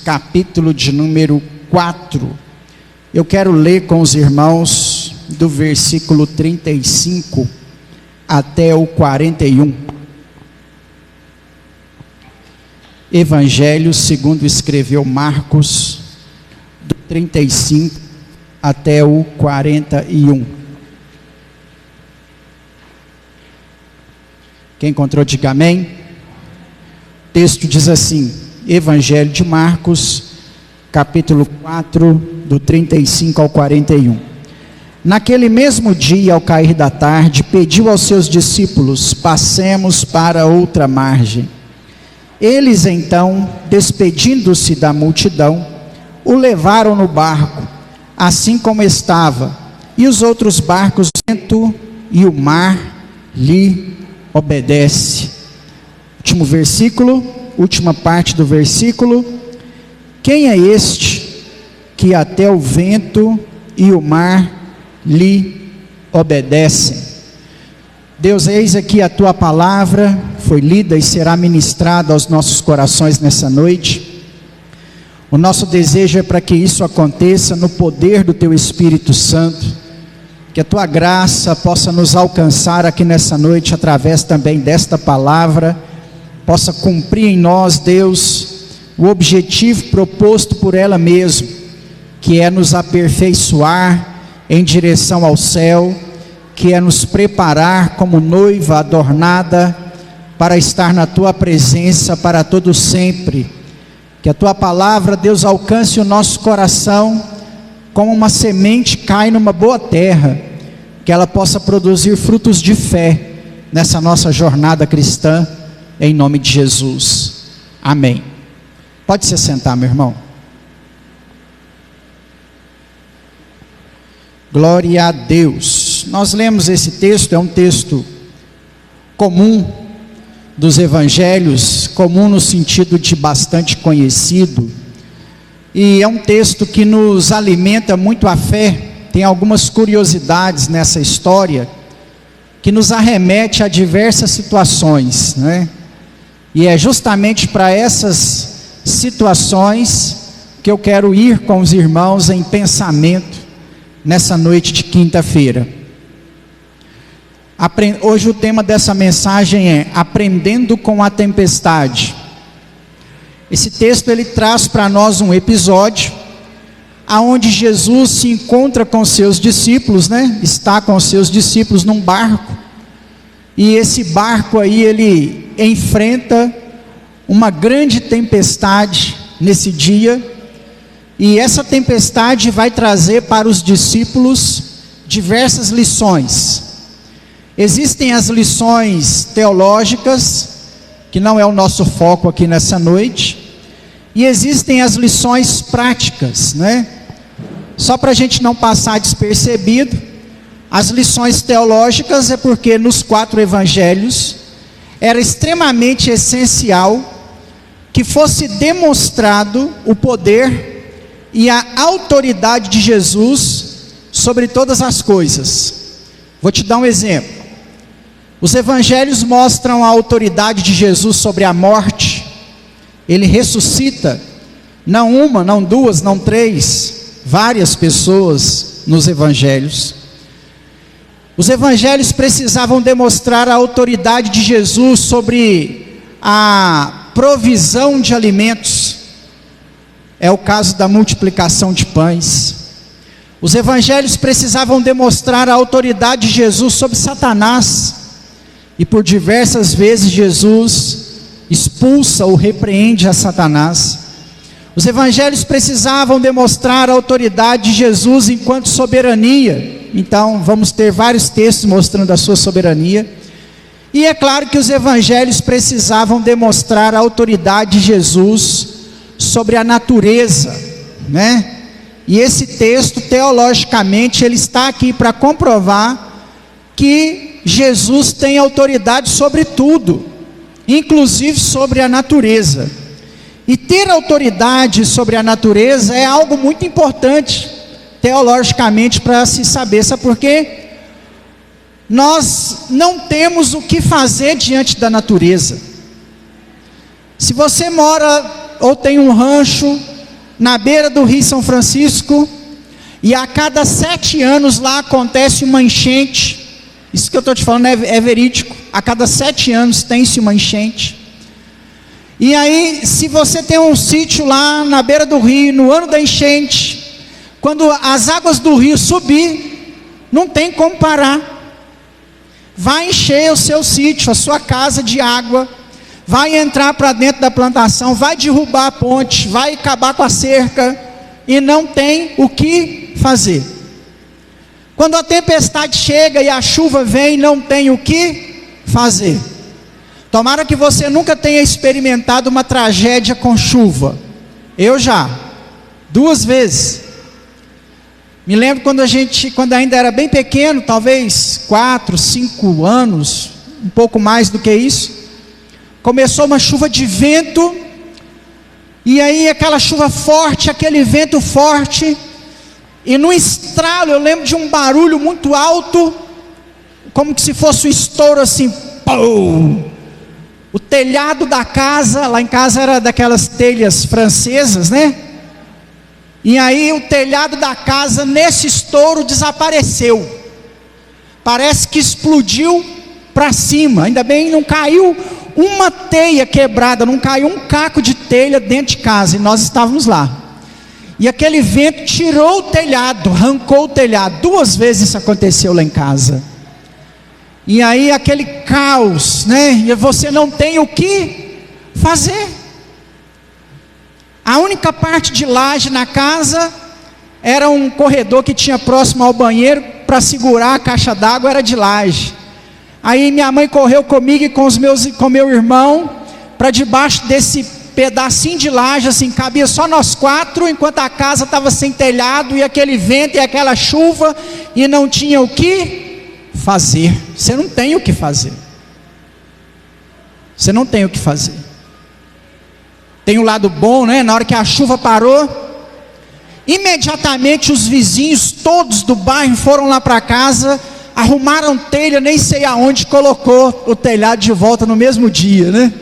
capítulo de número 4. Eu quero ler com os irmãos do versículo 35 até o 41. Evangelho segundo escreveu Marcos, do 35 até o 41. Quem encontrou, diga amém. O texto diz assim: Evangelho de Marcos, capítulo 4, do 35 ao 41. Naquele mesmo dia, ao cair da tarde, pediu aos seus discípulos: passemos para outra margem. Eles então, despedindo-se da multidão, o levaram no barco, assim como estava, e os outros barcos, o vento e o mar lhe obedece. Último versículo, última parte do versículo: quem é este que até o vento e o mar lhe obedecem? Deus, eis aqui a tua palavra, foi lida e será ministrada aos nossos corações nessa noite. O nosso desejo é para que isso aconteça no poder do teu Espírito Santo, que a tua graça possa nos alcançar aqui nessa noite, através também desta palavra, possa cumprir em nós, Deus, o objetivo proposto por ela mesma, que é nos aperfeiçoar em direção ao céu, que é nos preparar como noiva adornada para estar na tua presença para todo sempre. Que a tua palavra, Deus, alcance o nosso coração como uma semente cai numa boa terra, que ela possa produzir frutos de fé nessa nossa jornada cristã, em nome de Jesus, amém. Pode se sentar, meu irmão. Glória a Deus. Nós lemos esse texto, é um texto comum dos evangelhos, comum no sentido de bastante conhecido, e é um texto que nos alimenta muito a fé. Tem algumas curiosidades nessa história, que nos arremete a diversas situações, né? E é justamente para essas situações que eu quero ir com os irmãos em pensamento, nessa noite de quinta-feira. Hoje o tema dessa mensagem é Aprendendo com a Tempestade. Esse texto ele traz para nós um episódio aonde Jesus se encontra com seus discípulos, né? Está com seus discípulos num barco, e esse barco aí ele enfrenta uma grande tempestade nesse dia, e essa tempestade vai trazer para os discípulos diversas lições. Existem as lições teológicas, que não é o nosso foco aqui nessa noite, e existem as lições práticas, né? Só para a gente não passar despercebido, as lições teológicas é porque nos 4 evangelhos era extremamente essencial que fosse demonstrado o poder e a autoridade de Jesus sobre todas as coisas. Vou te dar um exemplo. Os evangelhos mostram a autoridade de Jesus sobre a morte. Ele ressuscita, não uma, não duas, não 3, várias pessoas nos evangelhos. Os evangelhos precisavam demonstrar a autoridade de Jesus sobre a provisão de alimentos. É o caso da multiplicação de pães. Os evangelhos precisavam demonstrar a autoridade de Jesus sobre Satanás, e por diversas vezes Jesus expulsa ou repreende a Satanás. Os evangelhos precisavam demonstrar a autoridade de Jesus enquanto soberania. Então vamos ter vários textos mostrando a sua soberania. E é claro que os evangelhos precisavam demonstrar a autoridade de Jesus sobre a natureza, né? E esse texto, teologicamente, ele está aqui para comprovar que Jesus tem autoridade sobre tudo, inclusive sobre a natureza. E ter autoridade sobre a natureza é algo muito importante, teologicamente, para se saber. Sabe por quê? Nós não temos o que fazer diante da natureza. Se você mora ou tem um rancho, na beira do Rio São Francisco, e a cada 7 anos lá acontece uma enchente. Isso que eu estou te falando é verídico. A cada 7 anos tem-se uma enchente. E aí, se você tem um sítio lá na beira do rio, no ano da enchente, quando as águas do rio subir, não tem como parar. Vai encher o seu sítio, a sua casa de água, vai entrar para dentro da plantação, vai derrubar a ponte, vai acabar com a cerca, e não tem o que fazer. Quando a tempestade chega e a chuva vem, não tem o que fazer. Tomara que você nunca tenha experimentado uma tragédia com chuva. Eu já, 2 vezes. Me lembro quando ainda era bem pequeno, talvez 4, 5 anos, um pouco mais do que isso. Começou uma chuva de vento, e aí aquela chuva forte, aquele vento forte, e no estralo eu lembro de um barulho muito alto, como que se fosse um estouro assim, pum! O telhado da casa, lá em casa era daquelas telhas francesas, né? E aí o telhado da casa, nesse estouro, desapareceu. Parece que explodiu para cima. Ainda bem não caiu uma teia quebrada, não caiu um caco de telha dentro de casa, e nós estávamos lá. E aquele vento tirou o telhado, arrancou o telhado. 2 vezes isso aconteceu lá em casa. E aí aquele caos, né? E você não tem o que fazer. A única parte de laje na casa era um corredor que tinha próximo ao banheiro, para segurar a caixa d'água era de laje. Aí minha mãe correu comigo e com meu irmão para debaixo desse pedacinho de laje, assim, cabia só nós 4, enquanto a casa estava sem telhado, e aquele vento e aquela chuva, e não tinha o que fazer. Você não tem o que fazer. Você não tem o que fazer. Tem o lado bom, né? Na hora que a chuva parou, imediatamente os vizinhos todos do bairro foram lá para casa, arrumaram telha, nem sei aonde, colocou o telhado de volta no mesmo dia, né?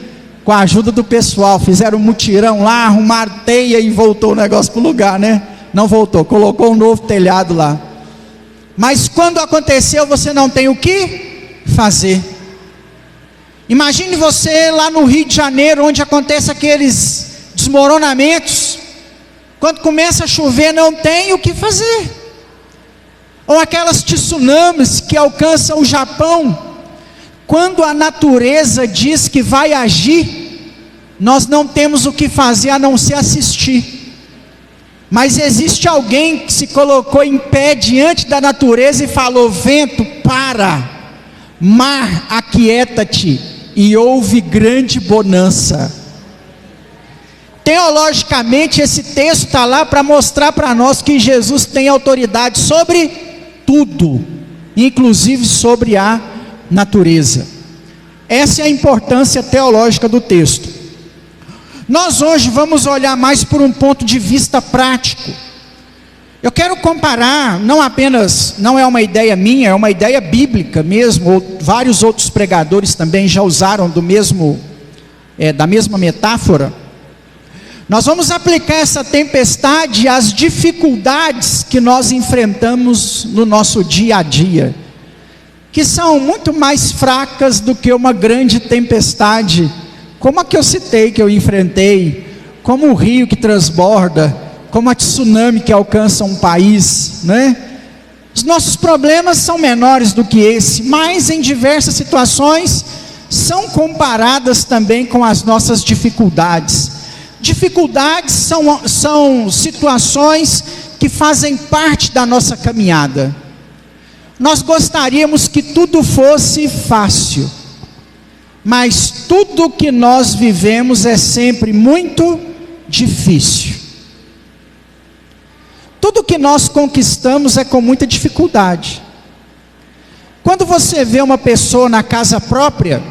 Com a ajuda do pessoal, fizeram um mutirão lá, arrumaram teia e voltou o negócio para o lugar, né? Não voltou, colocou um novo telhado lá. Mas quando aconteceu, você não tem o que fazer. Imagine você lá no Rio de Janeiro, onde acontece aqueles desmoronamentos. Quando começa a chover, não tem o que fazer. Ou aquelas tsunamis que alcançam o Japão. Quando a natureza diz que vai agir, nós não temos o que fazer a não ser assistir. Mas existe alguém que se colocou em pé diante da natureza e falou: vento, para, mar, aquieta-te, e houve grande bonança. Teologicamente, esse texto está lá para mostrar para nós que Jesus tem autoridade sobre tudo, inclusive sobre a natureza. Essa é a importância teológica do texto. Nós hoje vamos olhar mais por um ponto de vista prático. Eu quero comparar, não é uma ideia minha, é uma ideia bíblica mesmo, vários outros pregadores também já usaram da mesma metáfora. Nós vamos aplicar essa tempestade às dificuldades que nós enfrentamos no nosso dia a dia, que são muito mais fracas do que uma grande tempestade, como a que eu citei, que eu enfrentei, como o rio que transborda, como a tsunami que alcança um país, né? Os nossos problemas são menores do que esse, mas em diversas situações são comparadas também com as nossas dificuldades. Dificuldades são situações que fazem parte da nossa caminhada. Nós gostaríamos que tudo fosse fácil, mas tudo que nós vivemos é sempre muito difícil. Tudo que nós conquistamos é com muita dificuldade. Quando você vê uma pessoa na casa própria,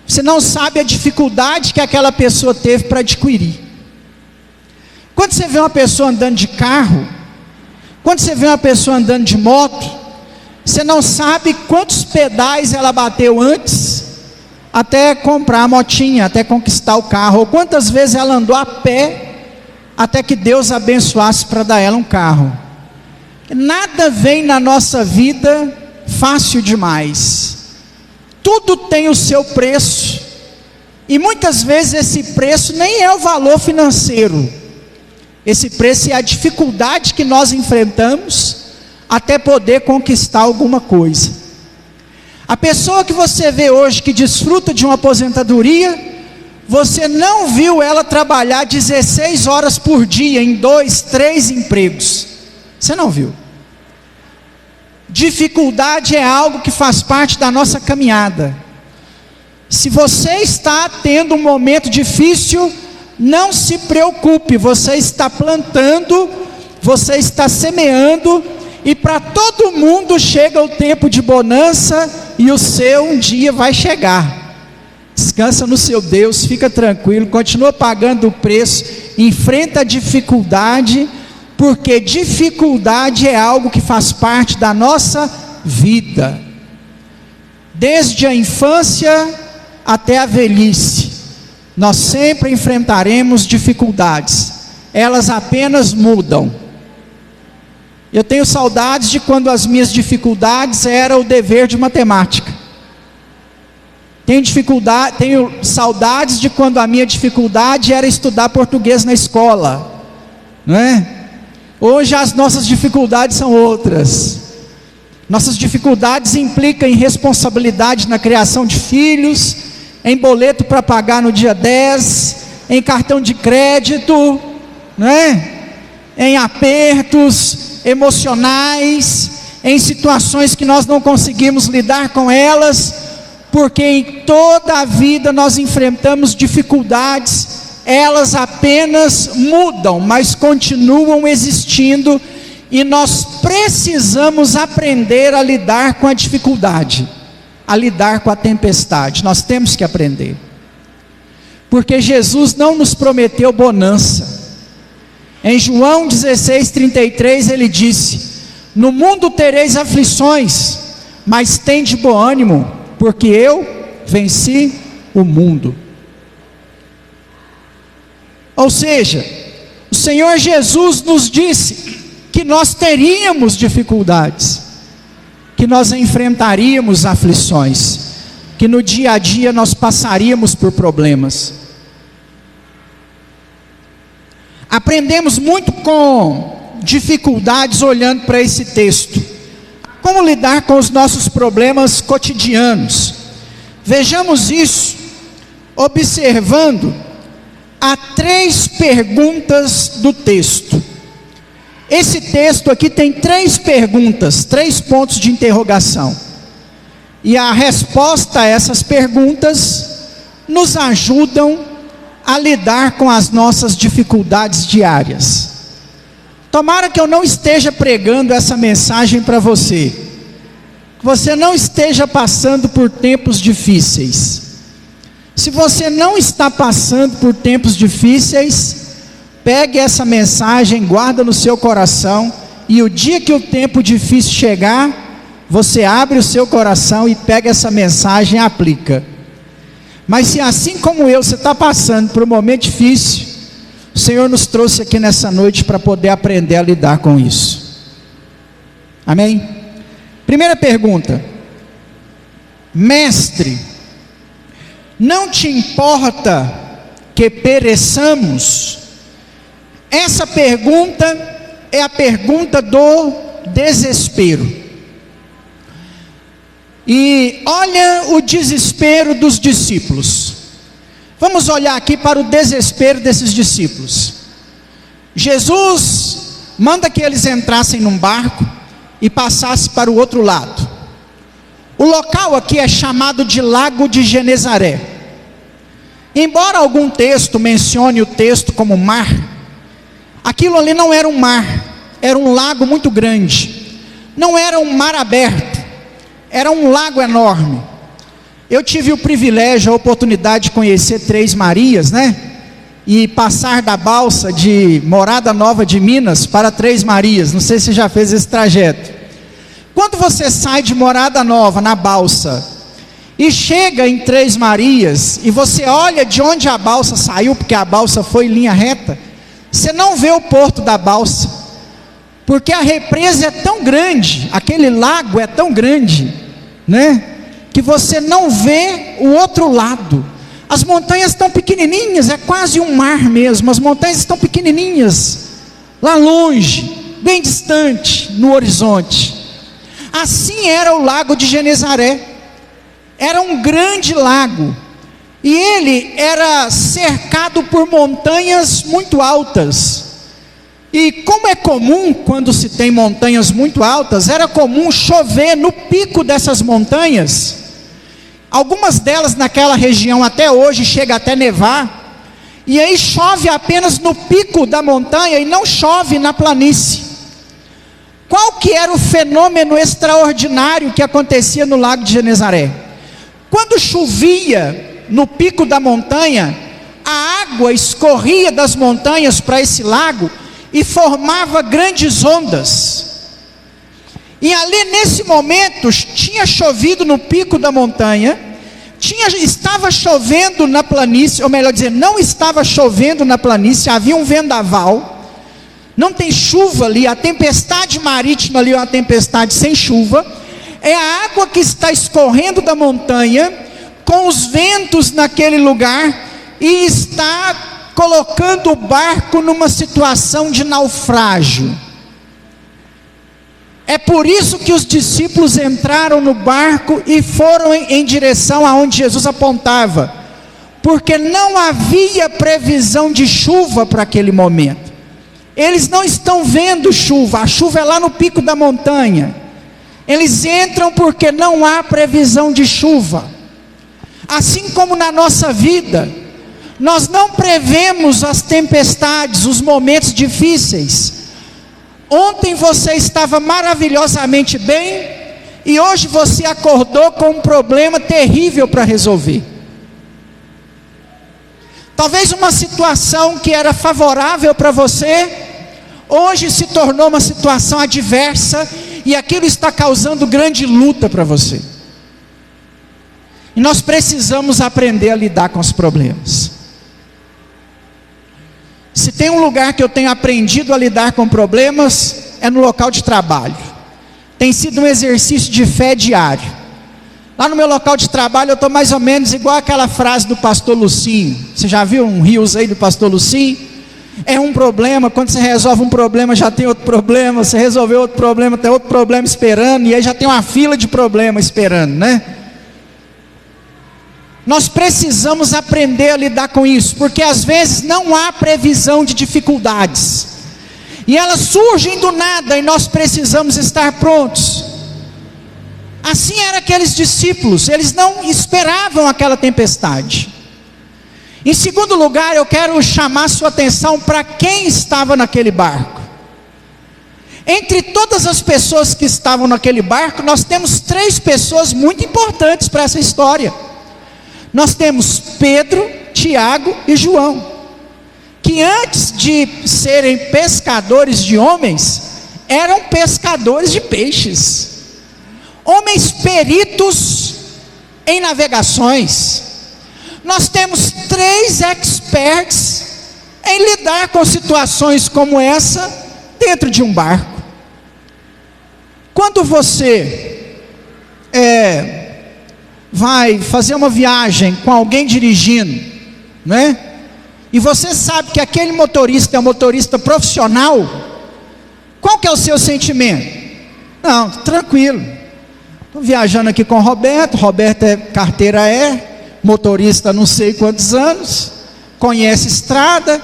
você não sabe a dificuldade que aquela pessoa teve para adquirir. Quando você vê uma pessoa andando de carro, quando você vê uma pessoa andando de moto, você não sabe quantos pedais ela bateu antes, até comprar a motinha, até conquistar o carro, ou quantas vezes ela andou a pé, até que Deus abençoasse para dar ela um carro. Nada vem na nossa vida fácil demais. Tudo tem o seu preço, e muitas vezes esse preço nem é o valor financeiro. Esse preço é a dificuldade que nós enfrentamos até poder conquistar alguma coisa. A pessoa que você vê hoje que desfruta de uma aposentadoria, você não viu ela trabalhar 16 horas por dia em 2, 3 empregos. Você não viu. Dificuldade é algo que faz parte da nossa caminhada. Se você está tendo um momento difícil, não se preocupe, você está plantando, você está semeando, e para todo mundo chega o tempo de bonança, e o seu um dia vai chegar. Descansa no seu Deus, fica tranquilo, continua pagando o preço, enfrenta a dificuldade, porque dificuldade é algo que faz parte da nossa vida, desde a infância até a velhice, nós sempre enfrentaremos dificuldades, elas apenas mudam. Eu tenho saudades de quando as minhas dificuldades era o dever de matemática. Tenho saudades de quando a minha dificuldade era estudar português na escola, não é? Hoje as nossas dificuldades são outras. Nossas dificuldades implicam em responsabilidade na criação de filhos, em boleto para pagar no dia 10, em cartão de crédito, não é? Em apertos emocionais, em situações que nós não conseguimos lidar com elas, porque em toda a vida nós enfrentamos dificuldades, elas apenas mudam, mas continuam existindo, e nós precisamos aprender a lidar com a dificuldade, a lidar com a tempestade. Nós temos que aprender, porque Jesus não nos prometeu bonança. Em João 16:33 ele disse: no mundo tereis aflições, mas tende bom ânimo, porque eu venci o mundo. Ou seja, o Senhor Jesus nos disse que nós teríamos dificuldades, que nós enfrentaríamos aflições, que no dia a dia nós passaríamos por problemas. Aprendemos muito com dificuldades olhando para esse texto. Como lidar com os nossos problemas cotidianos? Vejamos isso observando a 3 perguntas do texto. Esse texto aqui tem 3 perguntas, 3 pontos de interrogação. E a resposta a essas perguntas nos ajudam a lidar com as nossas dificuldades diárias. Tomara que eu não esteja pregando essa mensagem para você, que você não esteja passando por tempos difíceis. Se você não está passando por tempos difíceis, pegue essa mensagem, guarda no seu coração, e o dia que o tempo difícil chegar, você abre o seu coração e pega essa mensagem e aplica. Mas se assim como eu, você está passando por um momento difícil, o Senhor nos trouxe aqui nessa noite para poder aprender a lidar com isso. Amém? Primeira pergunta: Mestre, não te importa que pereçamos? Essa pergunta é a pergunta do desespero. E olha o desespero dos discípulos. Vamos olhar aqui para o desespero desses discípulos. Jesus manda que eles entrassem num barco e passassem para o outro lado. O local aqui é chamado de Lago de Genezaré. Embora algum texto mencione o texto como mar, aquilo ali não era um mar, era um lago muito grande. Não era um mar aberto, era um lago enorme. Eu tive o privilégio, a oportunidade de conhecer Três Marias, né? E passar da balsa de Morada Nova de Minas para Três Marias. Não sei se você já fez esse trajeto. Quando você sai de Morada Nova na balsa e chega em Três Marias, e você olha de onde a balsa saiu, porque a balsa foi em linha reta, Você não vê o porto da balsa, porque a represa é tão grande, aquele lago é tão grande, né, que você não vê o outro lado. As montanhas estão pequenininhas, é quase um mar mesmo. As montanhas estão pequenininhas, lá longe, bem distante, no horizonte. Assim era o lago de Genezaré. Era um grande lago, e ele era cercado por montanhas muito altas. E como é comum quando se tem montanhas muito altas, era comum chover no pico dessas montanhas. Algumas delas naquela região até hoje chega até nevar, e aí chove apenas no pico da montanha e não chove na planície. Qual que era o fenômeno extraordinário que acontecia no lago de Genezaré? Quando chovia no pico da montanha, a água escorria das montanhas para esse lago e formava grandes ondas. E ali nesse momento tinha chovido no pico da montanha, estava chovendo na planície, ou melhor dizer, não estava chovendo na planície, havia um vendaval, não tem chuva ali, a tempestade marítima ali é uma tempestade sem chuva, é a água que está escorrendo da montanha, com os ventos naquele lugar, e está colocando o barco numa situação de naufrágio. É por isso que os discípulos entraram no barco e foram em direção aonde Jesus apontava, porque não havia previsão de chuva para aquele momento. Eles não estão vendo chuva, a chuva é lá no pico da montanha. Eles entram porque não há previsão de chuva. Assim como na nossa vida, nós não prevemos as tempestades, os momentos difíceis. Ontem você estava maravilhosamente bem, e hoje você acordou com um problema terrível para resolver. Talvez uma situação que era favorável para você, hoje se tornou uma situação adversa, e aquilo está causando grande luta para você. E nós precisamos aprender a lidar com os problemas. Se tem um lugar que eu tenho aprendido a lidar com problemas, é no local de trabalho. Tem sido um exercício de fé diário. Lá no meu local de trabalho eu estou mais ou menos igual aquela frase do pastor Lucinho. Você já viu um rios aí do pastor Lucinho? É um problema, quando você resolve um problema já tem outro problema, você resolveu outro problema, tem outro problema esperando, e aí já tem uma fila de problemas esperando, né? Nós precisamos aprender a lidar com isso, porque às vezes não há previsão de dificuldades, e elas surgem do nada, e nós precisamos estar prontos. Assim eram aqueles discípulos, eles não esperavam aquela tempestade. Em segundo lugar, eu quero chamar sua atenção para quem estava naquele barco. Entre todas as pessoas que estavam naquele barco, nós temos 3 pessoas muito importantes para essa história. Nós temos Pedro, Tiago e João, que antes de serem pescadores de homens, eram pescadores de peixes, homens peritos em navegações. Nós temos 3 experts em lidar com situações como essa dentro de um barco. Quando você vai fazer uma viagem com alguém dirigindo, né? E você sabe que aquele motorista é um motorista profissional, qual que é o seu sentimento? Não, tranquilo, estou viajando aqui com o Roberto, carteira motorista há não sei quantos anos, conhece estrada,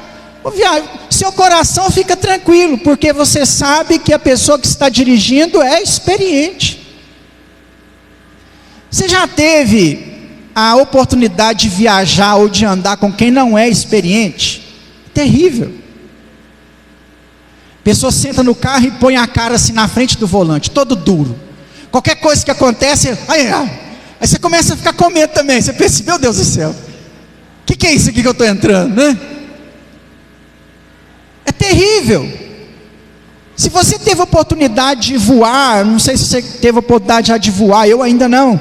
seu coração fica tranquilo, porque você sabe que a pessoa que está dirigindo é experiente. Você já teve a oportunidade de viajar ou de andar com quem não é experiente? Terrível. A pessoa senta no carro e põe a cara assim na frente do volante, todo duro. Qualquer coisa que acontece, aí você começa a ficar com medo também. Você pensa, meu Deus do céu, o que é isso aqui que eu estou entrando, né? É terrível. Se você teve oportunidade de voar, não sei se você teve oportunidade já de voar, eu ainda não,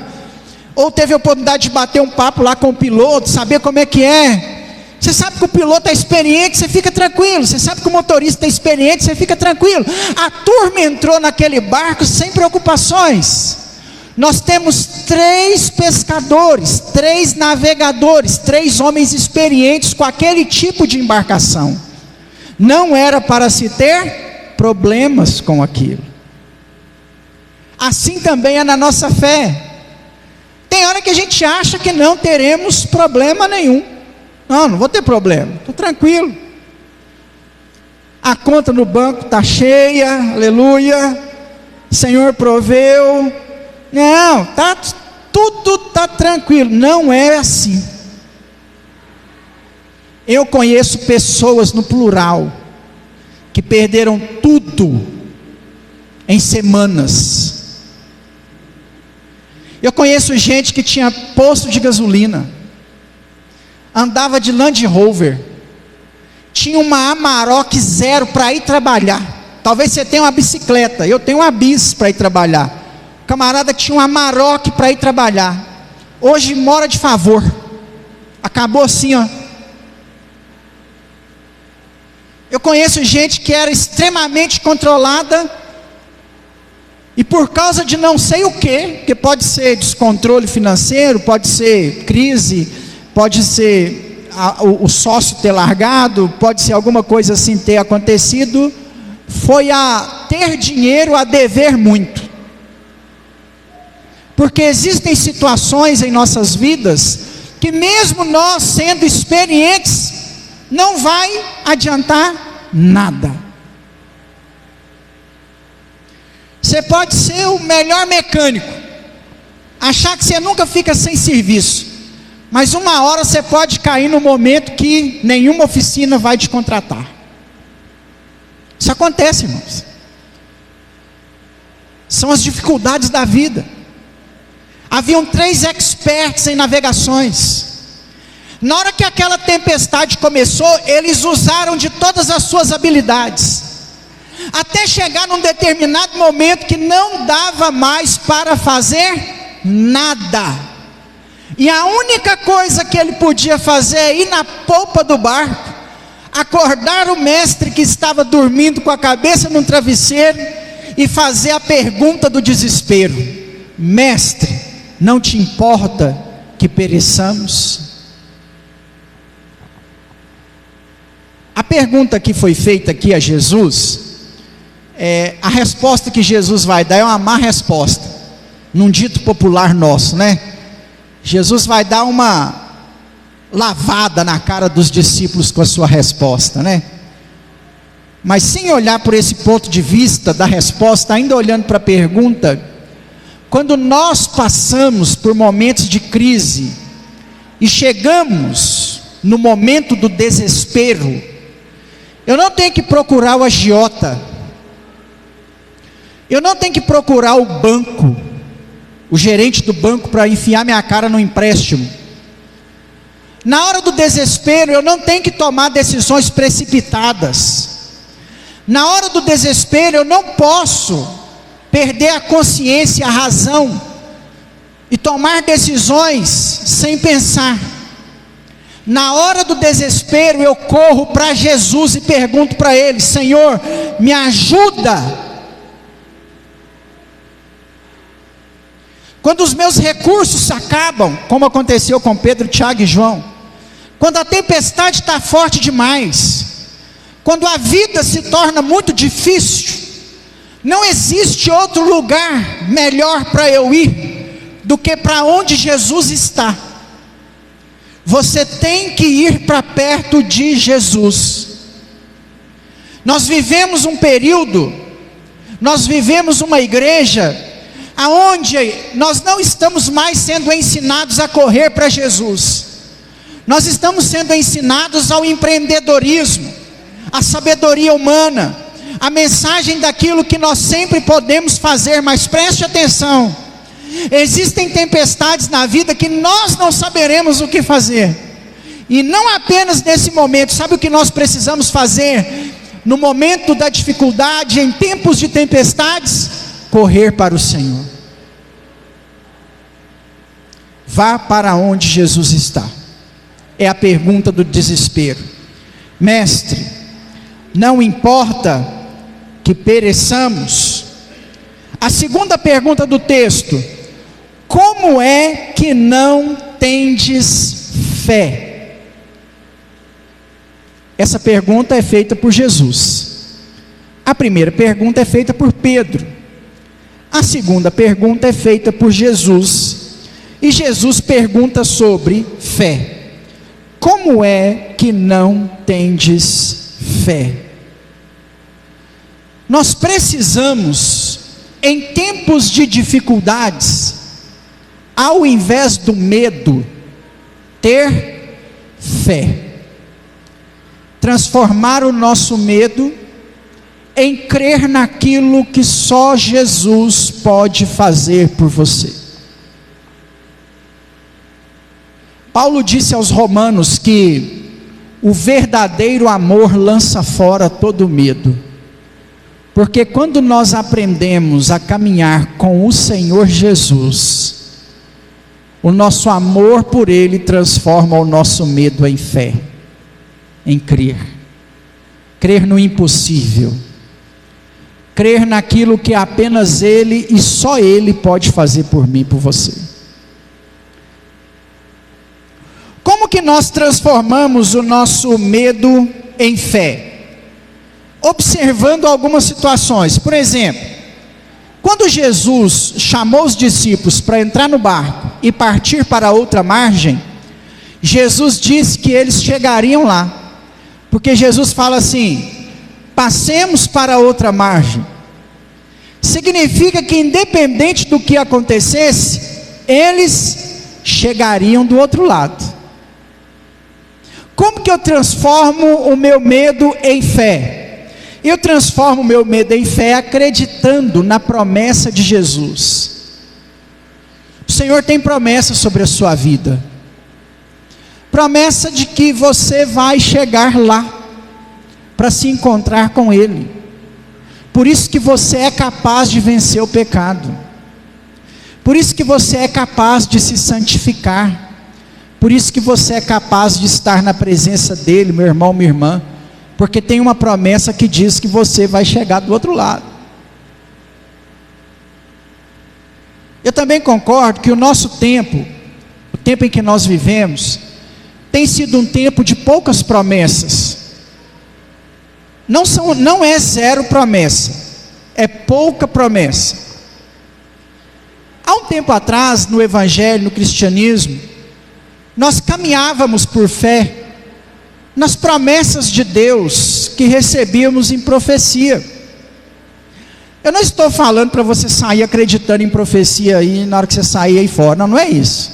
ou teve a oportunidade de bater um papo lá com o piloto, saber como é que é, Você sabe que o piloto é experiente, você fica tranquilo. Você sabe que o motorista é experiente, você fica tranquilo. A turma entrou naquele barco sem preocupações. Nós temos 3 pescadores, 3 navegadores, 3 homens experientes com aquele tipo de embarcação. Não era para se ter problemas com aquilo. Assim também é na nossa fé. Tem hora que a gente acha que não teremos problema nenhum. Não vou ter problema, estou tranquilo. A conta no banco está cheia, aleluia. O Senhor proveu. Não, tudo está tranquilo. Não é assim. Eu conheço pessoas no plural que perderam tudo em semanas. Eu conheço gente que tinha posto de gasolina, andava de Land Rover, tinha uma Amarok 0 para ir trabalhar. Talvez você tenha uma bicicleta, eu tenho uma bis para ir trabalhar. O camarada tinha um Amarok para ir trabalhar. Hoje mora de favor. Acabou assim, ó. Eu conheço gente que era extremamente controlada, e por causa de não sei o que pode ser descontrole financeiro, pode ser crise, pode ser o sócio ter largado, pode ser alguma coisa assim ter acontecido, foi a ter dinheiro a dever muito. Porque existem situações em nossas vidas, que mesmo nós sendo experientes, não vai adiantar nada. Você pode ser o melhor mecânico, achar que você nunca fica sem serviço, mas uma hora você pode cair no momento que nenhuma oficina vai te contratar. Isso acontece, irmãos. São as dificuldades da vida. Haviam 3 experts em navegações. Na hora que aquela tempestade começou, eles usaram de todas as suas habilidades, até chegar num determinado momento que não dava mais para fazer nada. E a única coisa que ele podia fazer é ir na polpa do barco, acordar o mestre que estava dormindo com a cabeça num travesseiro e fazer a pergunta do desespero: mestre, não te importa que pereçamos? A pergunta que foi feita aqui a Jesus, a resposta que Jesus vai dar é uma má resposta, num dito popular nosso, né? Jesus vai dar uma lavada na cara dos discípulos com a sua resposta, né? Mas sem olhar por esse ponto de vista da resposta, ainda olhando para a pergunta, quando nós passamos por momentos de crise e chegamos no momento do desespero, eu não tenho que procurar o agiota, eu não tenho que procurar o banco, o gerente do banco, para enfiar minha cara no empréstimo. Na hora do desespero, eu não tenho que tomar decisões precipitadas. Na hora do desespero, eu não posso perder a consciência, a razão, e tomar decisões sem pensar. Na hora do desespero, eu corro para Jesus e pergunto para Ele: Senhor, me ajuda. Quando os meus recursos se acabam, como aconteceu com Pedro, Tiago e João, quando a tempestade está forte demais, quando a vida se torna muito difícil, não existe outro lugar melhor para eu ir do que para onde Jesus está. Você tem que ir para perto de Jesus. Nós vivemos um período, nós vivemos uma igreja aonde nós não estamos mais sendo ensinados a correr para Jesus. Nós estamos sendo ensinados ao empreendedorismo, à sabedoria humana, a mensagem daquilo que nós sempre podemos fazer. Mas preste atenção, existem tempestades na vida que nós não saberemos o que fazer, e não apenas nesse momento. Sabe o que nós precisamos fazer no momento da dificuldade, em tempos de tempestades? Correr para o Senhor. Vá para onde Jesus está. é a pergunta do desespero: Mestre, não importa que pereçamos? A segunda pergunta do texto: como é que não tendes fé? Essa pergunta é feita por Jesus. A primeira pergunta é feita por Pedro. A segunda pergunta é feita por Jesus. E Jesus pergunta sobre fé. Como é que não tendes fé? Nós precisamos, em tempos de dificuldades, ao invés do medo, ter fé. Transformar o nosso medo em crer naquilo que só Jesus pode fazer por você. Paulo disse aos Romanos que o verdadeiro amor lança fora todo medo, porque quando nós aprendemos a caminhar com o Senhor Jesus, o nosso amor por Ele transforma o nosso medo em fé, em crer no impossível, crer naquilo que apenas Ele e só Ele pode fazer por mim e por você. Como que nós transformamos o nosso medo em fé? Observando algumas situações. Por exemplo, quando Jesus chamou os discípulos para entrar no barco e partir para outra margem, Jesus disse que eles chegariam lá, porque Jesus fala assim: passemos para outra margem. Significa que independente do que acontecesse, eles chegariam do outro lado. Como que eu transformo o meu medo em fé? Eu transformo o meu medo em fé acreditando na promessa de Jesus. O Senhor tem promessa sobre a sua vida. Promessa de que você vai chegar lá para se encontrar com Ele. Por isso que você é capaz de vencer o pecado. Por isso que você é capaz de se santificar. Por isso que você é capaz de estar na presença dEle, meu irmão, minha irmã. Porque tem uma promessa que diz que você vai chegar do outro lado. Eu também concordo que o nosso tempo, o tempo em que nós vivemos, tem sido um tempo de poucas promessas. Não é zero promessa, é pouca promessa. Há um tempo atrás, no Evangelho, no cristianismo, nós caminhávamos por fé nas promessas de Deus que recebíamos em profecia. Eu não estou falando para você sair acreditando em profecia aí na hora que você sair aí fora, não é isso.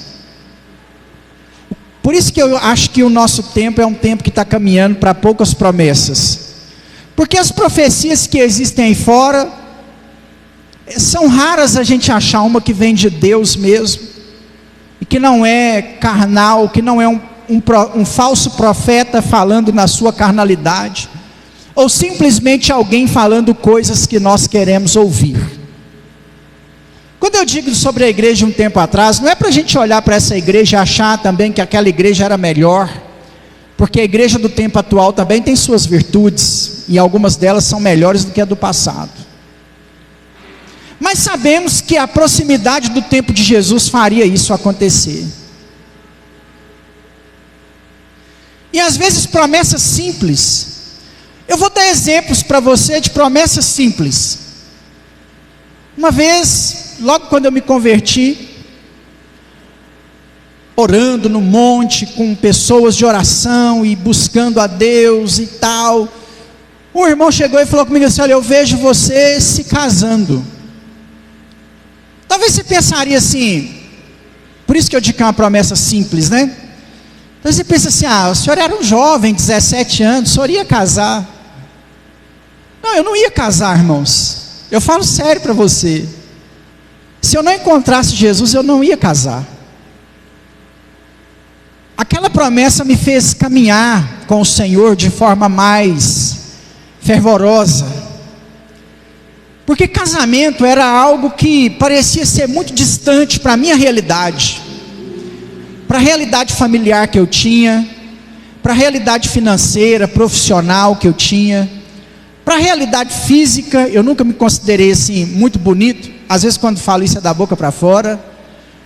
Por isso que eu acho que o nosso tempo é um tempo que está caminhando para poucas promessas, porque as profecias que existem aí fora, são raras a gente achar uma que vem de Deus mesmo, e que não é carnal, que não é um falso profeta falando na sua carnalidade, ou simplesmente alguém falando coisas que nós queremos ouvir. Quando eu digo sobre a igreja um tempo atrás, não é para a gente olhar para essa igreja e achar também que aquela igreja era melhor, porque a igreja do tempo atual também tem suas virtudes, e algumas delas são melhores do que a do passado. Mas sabemos que a proximidade do tempo de Jesus faria isso acontecer. E às vezes promessas simples. Eu vou dar exemplos para você de promessas simples. Uma vez, logo quando eu me converti, orando no monte com pessoas de oração e buscando a Deus e tal, um irmão chegou e falou comigo assim: olha, eu vejo você se casando. Talvez você pensaria assim, por isso que eu digo que é uma promessa simples, né? Então você pensa assim: o senhor era um jovem, 17 anos, o senhor ia casar? Não, eu não ia casar, irmãos. Eu falo sério para você. Se eu não encontrasse Jesus, eu não ia casar. Aquela promessa me fez caminhar com o Senhor de forma mais fervorosa. Porque casamento era algo que parecia ser muito distante para a minha realidade. para a realidade familiar que eu tinha, para a realidade financeira, profissional que eu tinha, para a realidade física. Eu nunca me considerei assim muito bonito. Às vezes quando falo isso é da boca para fora.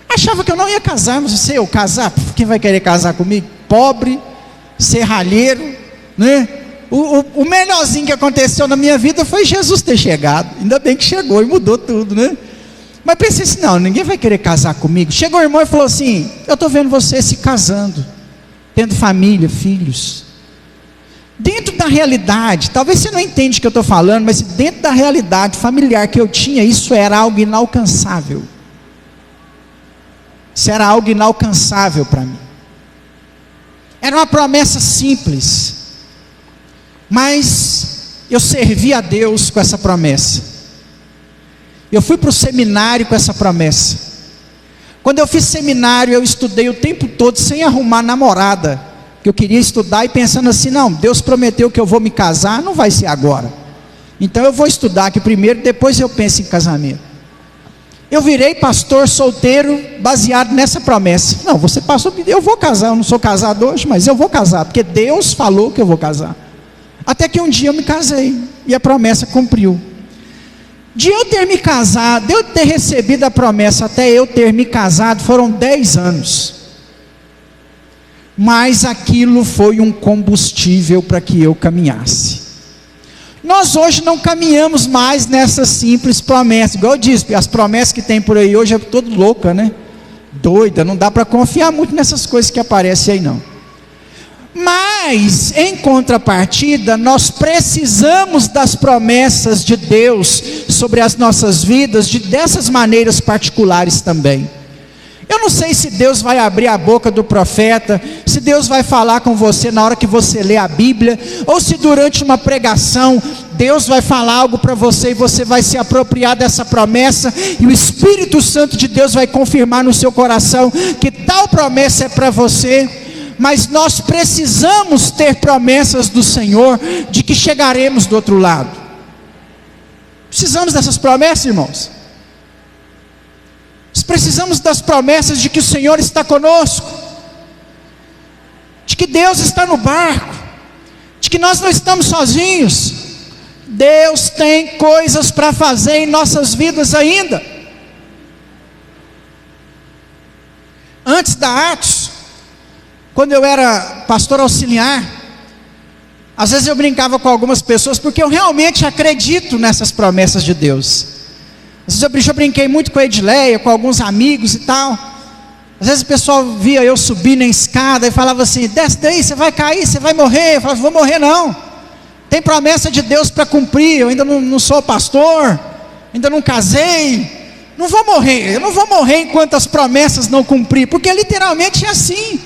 Achava que eu não ia casar, mas se eu casar, quem vai querer casar comigo? Pobre, serralheiro, né? O melhorzinho que aconteceu na minha vida foi Jesus ter chegado. Ainda bem que chegou e mudou tudo, né? Mas pensei assim, não, ninguém vai querer casar comigo. Chegou o irmão e falou assim: eu estou vendo você se casando, tendo família, filhos. Dentro da realidade, talvez você não entenda o que eu estou falando, mas dentro da realidade familiar que eu tinha, isso era algo inalcançável. Isso era algo inalcançável para mim. Era uma promessa simples, mas eu servi a Deus com essa promessa. Eu fui para o seminário com essa promessa. Quando eu fiz seminário, eu estudei o tempo todo sem arrumar namorada, que eu queria estudar e pensando assim, não, Deus prometeu que eu vou me casar, não vai ser agora, então eu vou estudar aqui primeiro, depois eu penso em casamento. Eu virei pastor solteiro baseado nessa promessa. Não, você pastor, eu vou casar, eu não sou casado hoje, mas eu vou casar, porque Deus falou que eu vou casar. Até que um dia eu me casei, e a promessa cumpriu. De eu ter me casado, de eu ter recebido a promessa, até eu ter me casado, foram 10 anos. Mas aquilo foi um combustível para que eu caminhasse. Nós hoje não caminhamos mais nessas simples promessas, igual eu disse, as promessas que tem por aí hoje é todo louca, né? Doida, não dá para confiar muito nessas coisas que aparecem aí não. Mas, em contrapartida, nós precisamos das promessas de Deus sobre as nossas vidas, dessas maneiras particulares também. Eu não sei se Deus vai abrir a boca do profeta, se Deus vai falar com você na hora que você lê a Bíblia, ou se durante uma pregação Deus vai falar algo para você e você vai se apropriar dessa promessa, e o Espírito Santo de Deus vai confirmar no seu coração que tal promessa é para você. Mas nós precisamos ter promessas do Senhor de que chegaremos do outro lado. Precisamos dessas promessas, irmãos. Nós precisamos das promessas de que o Senhor está conosco, de que Deus está no barco, de que nós não estamos sozinhos. Deus tem coisas para fazer em nossas vidas ainda. Antes da Atos, quando eu era pastor auxiliar, às vezes eu brincava com algumas pessoas, porque eu realmente acredito nessas promessas de Deus. Às vezes eu brinquei muito com a Edileia, com alguns amigos e tal. Às vezes o pessoal via eu subir na escada e falava assim: desce daí, você vai cair, você vai morrer. Eu falava: vou morrer não, tem promessa de Deus para cumprir. Eu ainda não sou pastor, ainda não casei, não vou morrer. Eu não vou morrer enquanto as promessas não cumprir, porque literalmente é assim.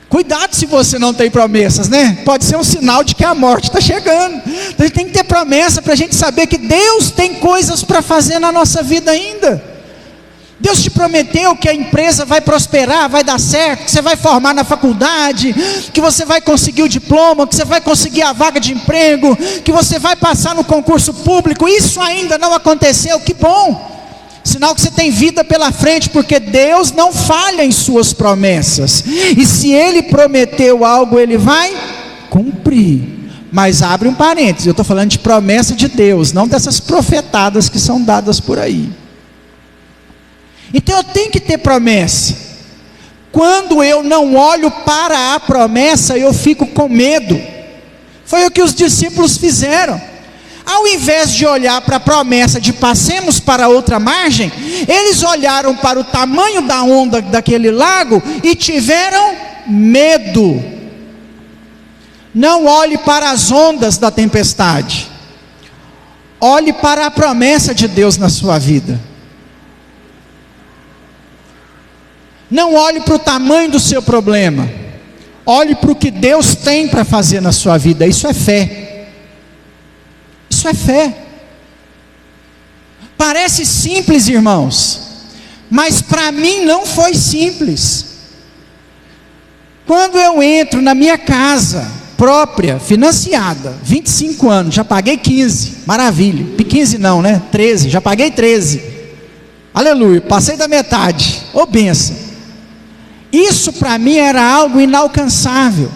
Cuidado se você não tem promessas, né? Pode ser um sinal de que a morte está chegando. Então a gente tem que ter promessa para a gente saber que Deus tem coisas para fazer na nossa vida ainda. Deus te prometeu que a empresa vai prosperar, vai dar certo, que você vai formar na faculdade, que você vai conseguir o diploma, que você vai conseguir a vaga de emprego, que você vai passar no concurso público. Isso ainda não aconteceu, que bom! Sinal que você tem vida pela frente, porque Deus não falha em suas promessas, e se Ele prometeu algo, Ele vai cumprir. Mas abre um parênteses, eu estou falando de promessa de Deus, não dessas profetadas que são dadas por aí. Então eu tenho que ter promessa. Quando eu não olho para a promessa, eu fico com medo. Foi o que os discípulos fizeram. Ao invés de olhar para a promessa de passemos para outra margem, eles olharam para o tamanho da onda daquele lago e tiveram medo. Não olhe para as ondas da tempestade, olhe para a promessa de Deus na sua vida. Não olhe para o tamanho do seu problema, olhe para o que Deus tem para fazer na sua vida. Isso é fé. Isso é fé. Parece simples, irmãos, mas para mim não foi simples. Quando eu entro na minha casa própria, financiada, 25 anos, já paguei 15, maravilha, 15 não, né, 13, já paguei 13, aleluia, passei da metade, ô bênção. Isso para mim era algo inalcançável.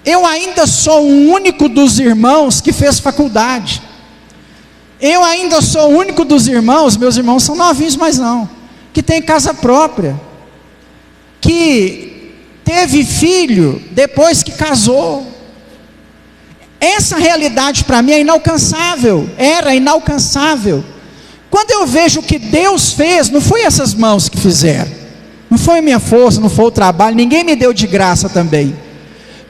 Eu ainda sou o único dos irmãos que fez faculdade. Eu ainda sou o único dos irmãos, meus irmãos são novinhos, mas não, que tem casa própria, que teve filho depois que casou. Essa realidade para mim é inalcançável, era inalcançável. Quando eu vejo o que Deus fez, não foi essas mãos que fizeram, não foi a minha força, não foi o trabalho, ninguém me deu de graça também.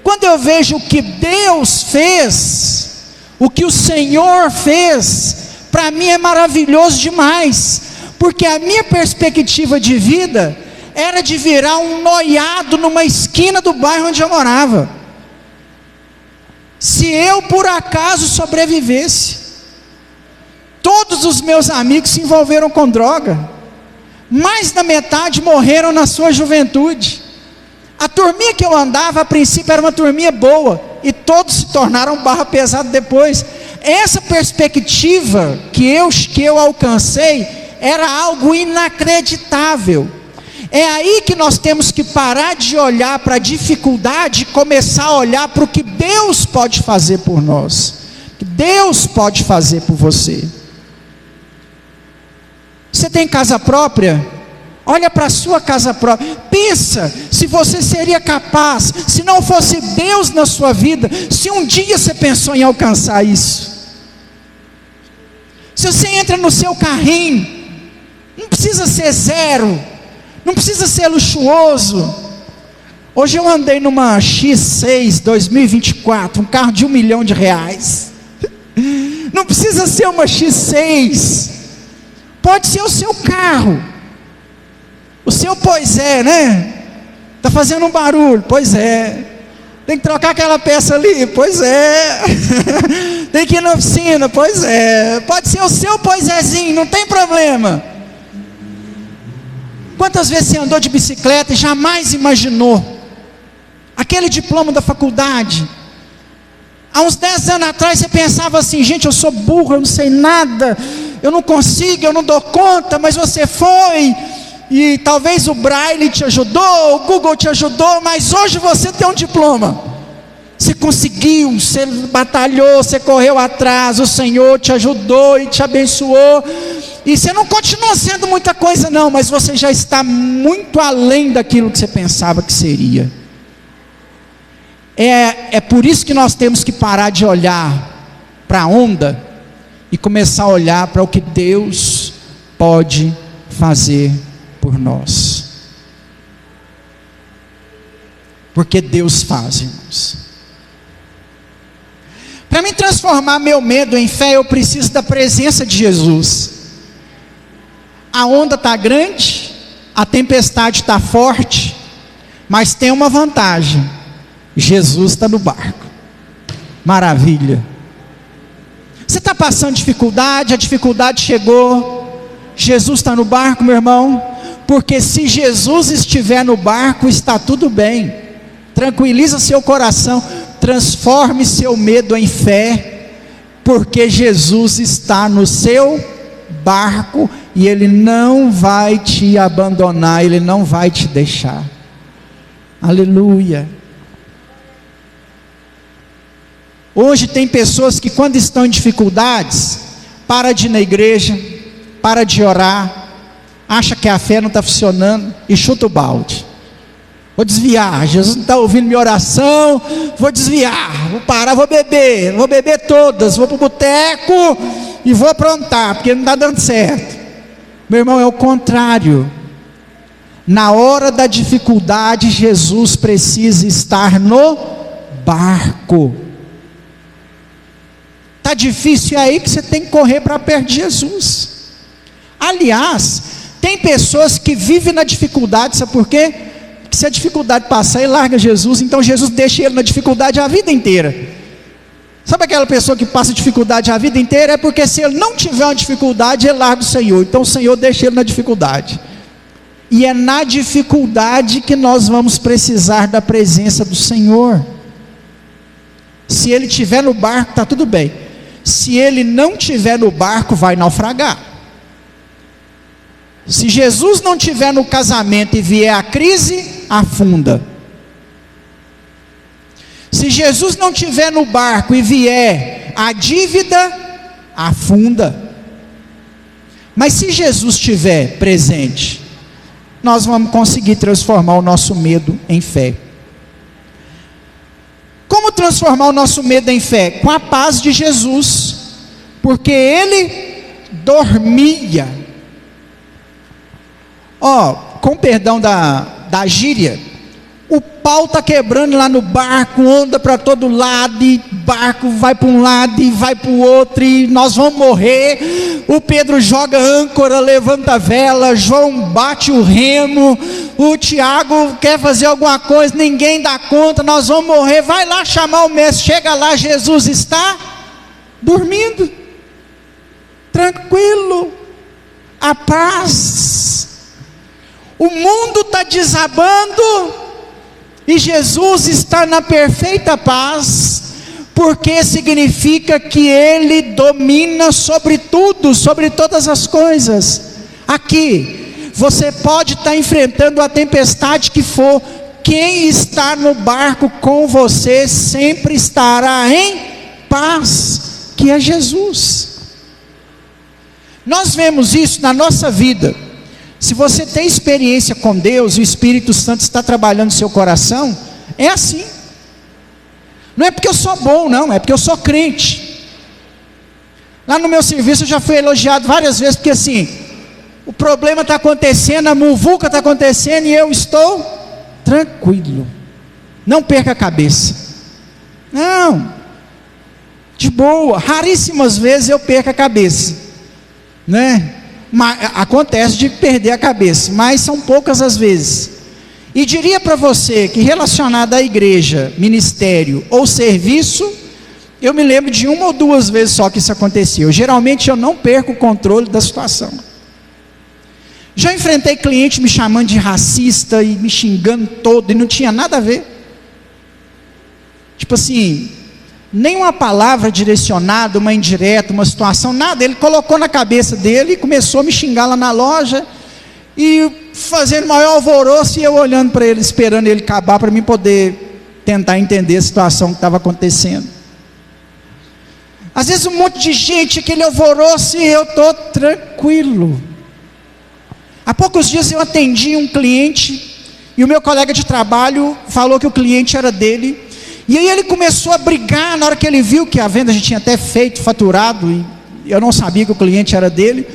Quando eu vejo o que Deus fez, o que o Senhor fez, para mim é maravilhoso demais, porque a minha perspectiva de vida era de virar um noiado numa esquina do bairro onde eu morava, se eu por acaso sobrevivesse. Todos os meus amigos se envolveram com droga, mais da metade morreram na sua juventude. A turminha que eu andava, a princípio era uma turminha boa, e todos se tornaram barra pesada depois. Essa perspectiva que eu alcancei, era algo inacreditável. É aí que nós temos que parar de olhar para a dificuldade e começar a olhar para o que Deus pode fazer por nós, que Deus pode fazer por você. Você tem casa própria? Olha para a sua casa própria, pensa se você seria capaz, se não fosse Deus na sua vida, se um dia você pensou em alcançar isso. Se você entra no seu carrinho, não precisa ser zero, não precisa ser luxuoso. Hoje eu andei numa X6 2024, um carro de R$1 milhão. Não precisa ser uma X6, pode ser o seu carro. O seu pois é, né? Está fazendo um barulho, pois é. Tem que trocar aquela peça ali, pois é. Tem que ir na oficina, pois é. Pode ser o seu pois ézinho, não tem problema. Quantas vezes você andou de bicicleta e jamais imaginou aquele diploma da faculdade? Há uns 10 anos atrás você pensava assim: gente, eu sou burro, eu não sei nada, eu não consigo, eu não dou conta. Mas você foi, e talvez o Braille te ajudou, o Google te ajudou, mas hoje você tem um diploma. Você conseguiu, você batalhou, você correu atrás, o Senhor te ajudou e te abençoou. E você não continua sendo muita coisa não, mas você já está muito além daquilo que você pensava que seria. É por isso que nós temos que parar de olhar para a onda e começar a olhar para o que Deus pode fazer por nós. Porque Deus faz, irmãos. Para me transformar meu medo em fé, eu preciso da presença de Jesus. A onda está grande, a tempestade está forte, mas tem uma vantagem: Jesus está no barco. Maravilha. Você está passando dificuldade, a dificuldade chegou, Jesus está no barco, meu irmão. Porque se Jesus estiver no barco, está tudo bem. Tranquiliza seu coração, transforme seu medo em fé, porque Jesus está no seu barco e Ele não vai te abandonar, Ele não vai te deixar. Aleluia. Hoje tem pessoas que, quando estão em dificuldades, para de ir na igreja, para de orar, acha que a fé não está funcionando e chuta o balde. Vou desviar, Jesus não está ouvindo minha oração, vou desviar, vou parar, vou beber todas, vou para o boteco e vou aprontar, porque não está dando certo. Meu irmão, é o contrário. Na hora da dificuldade, Jesus precisa estar no barco. Está difícil, é aí que você tem que correr para perto de Jesus. Aliás, tem pessoas que vivem na dificuldade, sabe por quê? Porque se a dificuldade passar, ele larga Jesus, então Jesus deixa ele na dificuldade a vida inteira. Sabe aquela pessoa que passa dificuldade a vida inteira? É porque se ele não tiver uma dificuldade, ele larga o Senhor, então o Senhor deixa ele na dificuldade. E é na dificuldade que nós vamos precisar da presença do Senhor. Se ele estiver no barco, está tudo bem. Se ele não estiver no barco, vai naufragar. Se Jesus não estiver no casamento e vier a crise, afunda. Se Jesus não estiver no barco e vier a dívida, afunda. Mas se Jesus estiver presente, nós vamos conseguir transformar o nosso medo em fé. Como transformar o nosso medo em fé? Com a paz de Jesus, porque ele dormia. Com perdão da gíria, o pau está quebrando lá no barco, onda para todo lado, e barco vai para um lado e vai para o outro, e nós vamos morrer. O Pedro joga âncora, levanta a vela, João bate o remo, o Tiago quer fazer alguma coisa, ninguém dá conta, nós vamos morrer. Vai lá chamar o mestre, chega lá, Jesus está dormindo, tranquilo, a paz. O mundo está desabando e Jesus está na perfeita paz, porque significa que Ele domina sobre tudo, sobre todas as coisas. Aqui, você pode estar enfrentando a tempestade que for, quem está no barco com você sempre estará em paz, que é Jesus. Nós vemos isso na nossa vida. Se você tem experiência com Deus, o Espírito Santo está trabalhando no seu coração, é assim. Não é porque eu sou bom, não, é porque eu sou crente. Lá no meu serviço eu já fui elogiado várias vezes, porque assim, o problema está acontecendo, a muvuca está acontecendo e eu estou tranquilo. Não perca a cabeça. Não, de boa. Raríssimas vezes eu perco a cabeça, né? Acontece de perder a cabeça, mas são poucas as vezes. E diria para você que relacionado à igreja, ministério ou serviço, eu me lembro de uma ou duas vezes só que isso aconteceu. Geralmente eu não perco o controle da situação. Já enfrentei cliente me chamando de racista e me xingando todo, e não tinha nada a ver. Tipo assim, nem uma palavra direcionada, uma indireta, uma situação, nada. Ele colocou na cabeça dele e começou a me xingar lá na loja, e fazendo maior alvoroço, e eu olhando para ele, esperando ele acabar, para mim poder tentar entender a situação que estava acontecendo. Às vezes um monte de gente, aquele alvoroço, e eu estou tranquilo. Há poucos dias eu atendi um cliente, e o meu colega de trabalho falou que o cliente era dele. E aí ele começou a brigar, na hora que ele viu que a venda já tinha até feito, faturado, e eu não sabia que o cliente era dele.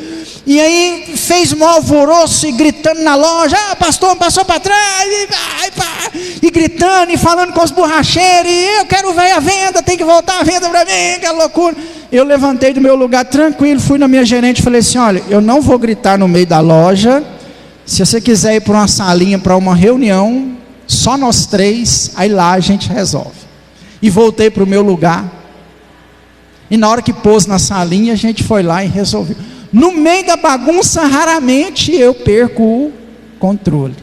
E aí fez um alvoroço e gritando na loja: pastor, passou para trás, e gritando e falando com os borracheiros, e eu quero ver a venda, tem que voltar a venda para mim, aquela loucura. Eu levantei do meu lugar tranquilo, fui na minha gerente e falei assim: olha, eu não vou gritar no meio da loja, se você quiser ir para uma salinha, para uma reunião, só nós três, aí lá a gente resolve. E voltei para o meu lugar, e na hora que pôs na salinha, a gente foi lá e resolveu. No meio da bagunça, raramente eu perco o controle.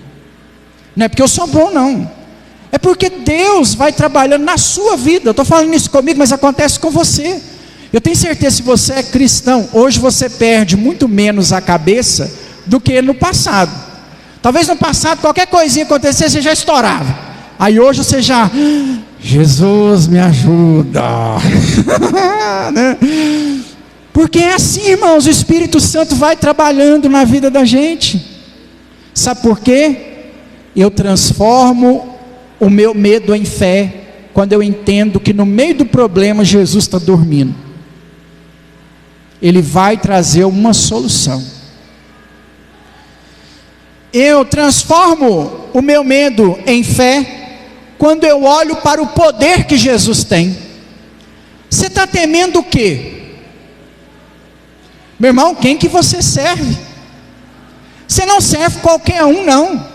Não é porque eu sou bom, não, é porque Deus vai trabalhando na sua vida. Eu estou falando isso comigo, mas acontece com você. Eu tenho certeza, se você é cristão, hoje você perde muito menos a cabeça do que no passado. Talvez no passado, qualquer coisinha acontecer, você já estourava. Aí hoje você já: Jesus me ajuda. Né? Porque é assim, irmãos, o Espírito Santo vai trabalhando na vida da gente. Sabe por quê? Eu transformo o meu medo em fé, quando eu entendo que no meio do problema, Jesus está dormindo. Ele vai trazer uma solução. Eu transformo o meu medo em fé quando eu olho para o poder que Jesus tem. Você está temendo o quê? Meu irmão, quem que você serve? Você não serve qualquer um, não.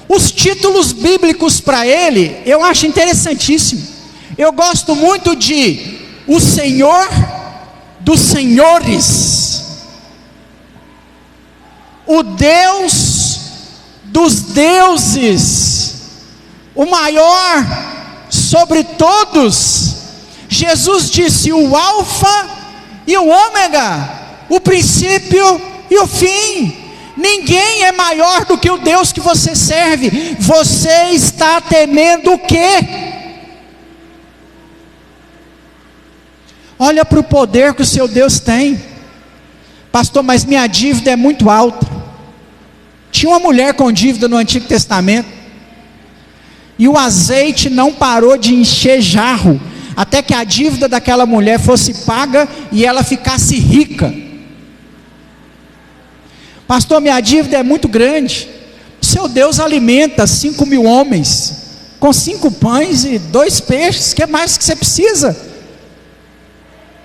Os títulos bíblicos para ele, eu acho interessantíssimo. Eu gosto muito de o Senhor dos Senhores, o Deus dos deuses, o maior sobre todos. Jesus disse: o Alfa e o Ômega, o princípio e o fim. Ninguém é maior do que o Deus que você serve. Você está temendo o quê? Olha para o poder que o seu Deus tem. Pastor, mas minha dívida é muito alta. Tinha uma mulher com dívida no Antigo Testamento, e o azeite não parou de encher jarro, até que a dívida daquela mulher fosse paga e ela ficasse rica. Pastor, minha dívida é muito grande. O seu Deus alimenta 5.000 homens com 5 pães e 2 peixes. O que mais que você precisa?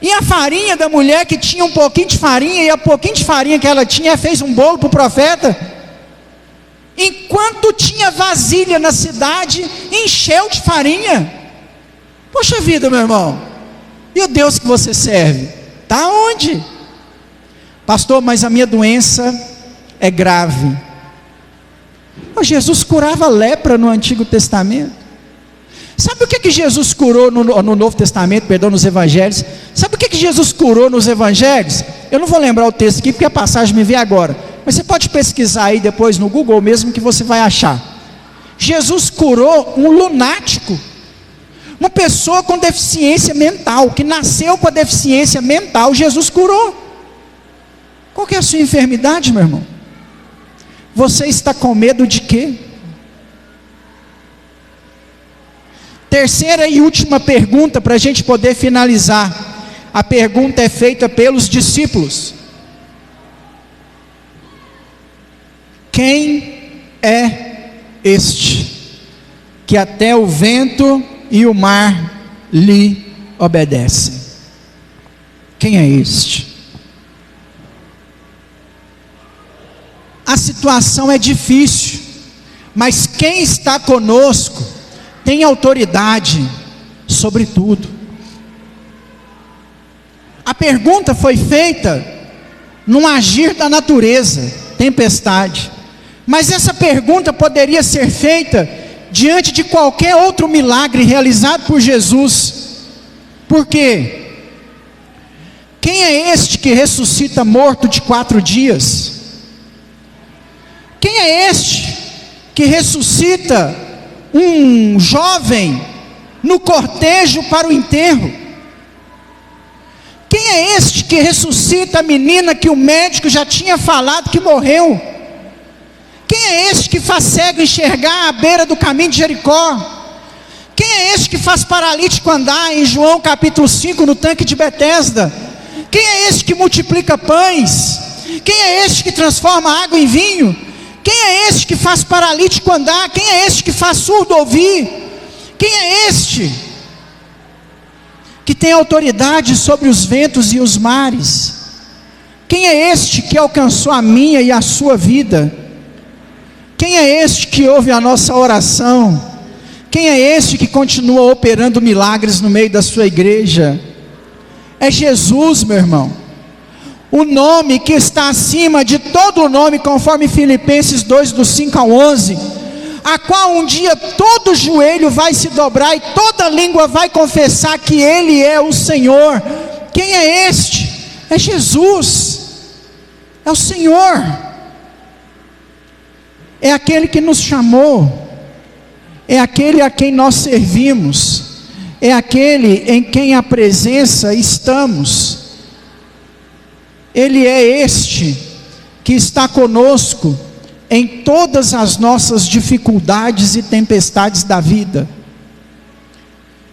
E a farinha da mulher que tinha um pouquinho de farinha, e a pouquinho de farinha que ela tinha, fez um bolo para o profeta. Enquanto tinha vasilha na cidade, encheu de farinha. Poxa vida, meu irmão, e o Deus que você serve? Está onde? Pastor, mas a minha doença é grave. Jesus curava lepra no Antigo Testamento. Sabe o que Jesus curou no Novo Testamento, perdão, nos Evangelhos? Sabe o que Jesus curou nos Evangelhos? Eu não vou lembrar o texto aqui, porque a passagem me veio agora, mas você pode pesquisar aí depois no Google mesmo, que você vai achar. Jesus curou um lunático, uma pessoa com deficiência mental, que nasceu com a deficiência mental. Jesus curou. Qual que é a sua enfermidade, meu irmão? Você está com medo de quê? Terceira e última pergunta, para a gente poder finalizar. A pergunta é feita pelos discípulos: quem é este, que até o vento e o mar lhe obedecem? Quem é este? A situação é difícil, mas quem está conosco tem autoridade sobre tudo. A pergunta foi feita num agir da natureza, tempestade, mas essa pergunta poderia ser feita diante de qualquer outro milagre realizado por Jesus. Por quê? Quem é este que ressuscita morto de 4 dias? Quem é este que ressuscita um jovem no cortejo para o enterro? Quem é este que ressuscita a menina que o médico já tinha falado que morreu? Quem é este que faz cego enxergar à beira do caminho de Jericó? Quem é este que faz paralítico andar em João capítulo 5 no tanque de Betesda? Quem é este que multiplica pães? Quem é este que transforma água em vinho? Quem é este que faz paralítico andar? Quem é este que faz surdo ouvir? Quem é este que tem autoridade sobre os ventos e os mares? Quem é este que alcançou a minha e a sua vida? Quem é este que ouve a nossa oração? Quem é este que continua operando milagres no meio da sua igreja? É Jesus, meu irmão. O nome que está acima de todo o nome, conforme Filipenses 2, do 5 ao 11, a qual um dia todo joelho vai se dobrar e toda língua vai confessar que Ele é o Senhor. Quem é este? É Jesus, é o Senhor, é aquele que nos chamou, é aquele a quem nós servimos, é aquele em quem a presença estamos. Ele é este que está conosco em todas as nossas dificuldades e tempestades da vida.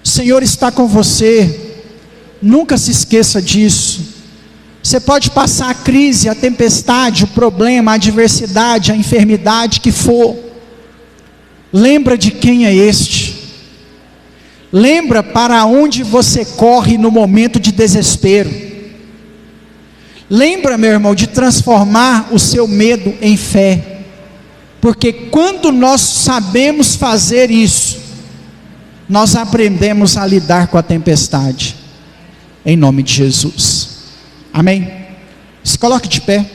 O Senhor está com você, nunca se esqueça disso. Você pode passar a crise, a tempestade, o problema, a adversidade, a enfermidade que for. Lembra de quem é este. Lembra para onde você corre no momento de desespero. Lembra, meu irmão, de transformar o seu medo em fé, porque quando nós sabemos fazer isso, nós aprendemos a lidar com a tempestade, em nome de Jesus, amém? Se coloque de pé.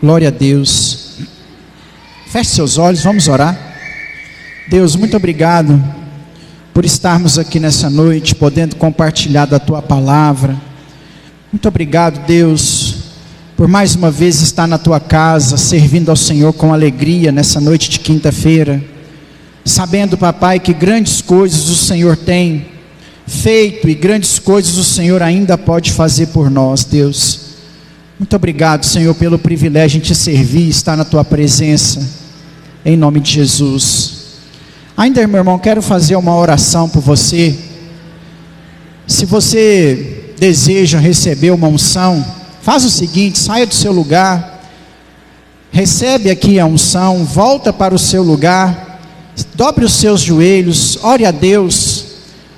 Glória a Deus. Feche seus olhos, vamos orar. Deus, muito obrigado por estarmos aqui nessa noite, podendo compartilhar da Tua palavra. Muito obrigado, Deus, por mais uma vez estar na Tua casa, servindo ao Senhor com alegria nessa noite de quinta-feira, sabendo, Papai, que grandes coisas o Senhor tem feito e grandes coisas o Senhor ainda pode fazer por nós, Deus. Muito obrigado, Senhor, pelo privilégio de Te servir, estar na Tua presença, em nome de Jesus. Ainda, meu irmão, quero fazer uma oração por você. Se você deseja receber uma unção, faz o seguinte: saia do seu lugar, recebe aqui a unção, volta para o seu lugar, dobre os seus joelhos, ore a Deus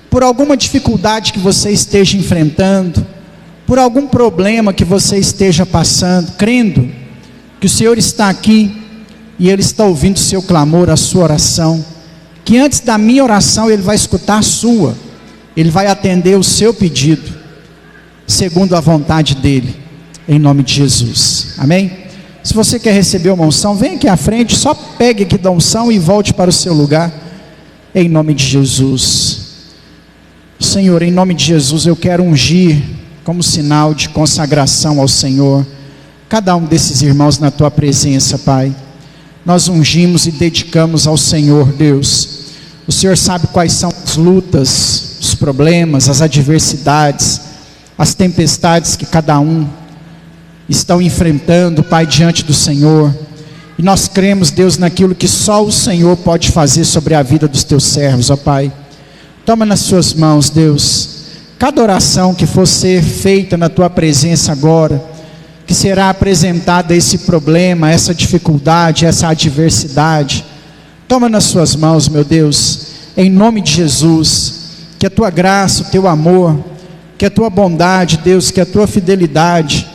por alguma dificuldade que você esteja enfrentando, por algum problema que você esteja passando, crendo que o Senhor está aqui e Ele está ouvindo o seu clamor, a sua oração, que antes da minha oração Ele vai escutar a sua, Ele vai atender o seu pedido, segundo a vontade dEle, em nome de Jesus, amém? Se você quer receber uma unção, vem aqui à frente, só pegue aqui da unção e volte para o seu lugar, em nome de Jesus. Senhor, em nome de Jesus, eu quero ungir, como sinal de consagração ao Senhor, cada um desses irmãos na Tua presença, Pai. Nós ungimos e dedicamos ao Senhor, Deus. O Senhor sabe quais são as lutas, os problemas, as adversidades, as tempestades que cada um estão enfrentando, Pai, diante do Senhor. E nós cremos, Deus, naquilo que só o Senhor pode fazer sobre a vida dos Teus servos, ó Pai. Toma nas Suas mãos, Deus, cada oração que for ser feita na Tua presença agora, que será apresentada esse problema, essa dificuldade, essa adversidade. Toma nas Suas mãos, meu Deus, em nome de Jesus, que a Tua graça, o Teu amor, que a Tua bondade, Deus, que a Tua fidelidade